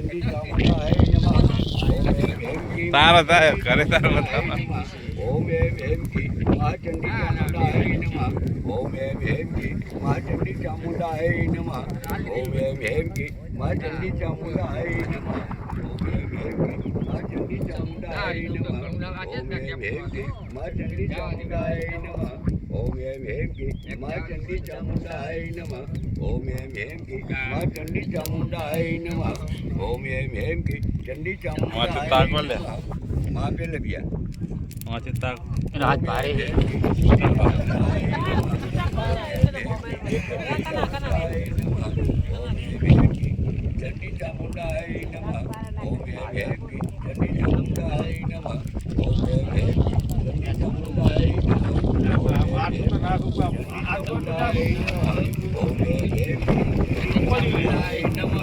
ચંડી ચામુંડાય નમઃ ઓમ એમ એમ કી તારા થાય ઘરે તારા બતાવ ઓમ એમ એમ કી મા ચંડી ચામુંડાય નમઃ ઓમ એમ એમ કી મા ચંડી ચામુંડાય નમઃ ઓમ એમ એમ કી મા ચંડી ચામુંડાય નમઃ ઓમ એમ એમ કી મા ચંડી ચામુંડાય નમઃ ઓમ એમ એમ કી મા ચંડી ચામુંડાય નમઃ ઓમ એમ એમ કી મા ચંડી ચામુંડાય નમઃ ઓમ એમ એમ કી મા ચંડી ચામુંડાય નમઃ ઓમ એમ એમ કી ચંડી ચામુંડાય મા પેલે ભિયા વાંચે તાક એનો હાથ ભારે છે. ચંડી ચામુંડાય નમઃ ઓમ એમ એમ કી ચંડી ચામુંડાય નમઃ ઓમ એમ એમ કી ચંડી ચામુંડાય નમઃ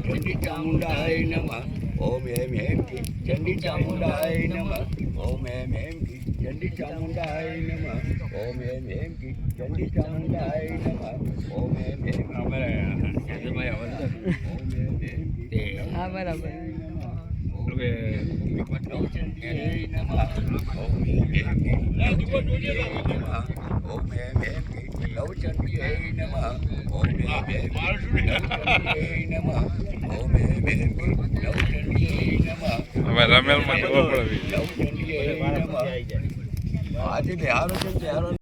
ચંડી ચામુંડાય નમઃ ઓમ એમ એમ કી ચંડી ચામુંડાય નમઃ ઓમ એમ એમ કી ચંડી ચામુંડાય નમઃ ઓમ એમ એમ કી ચંડી ચામુંડાય નમઃ ઓમ એમ એમ હા બરાબર. રમેલ માં આજે બિહારો છે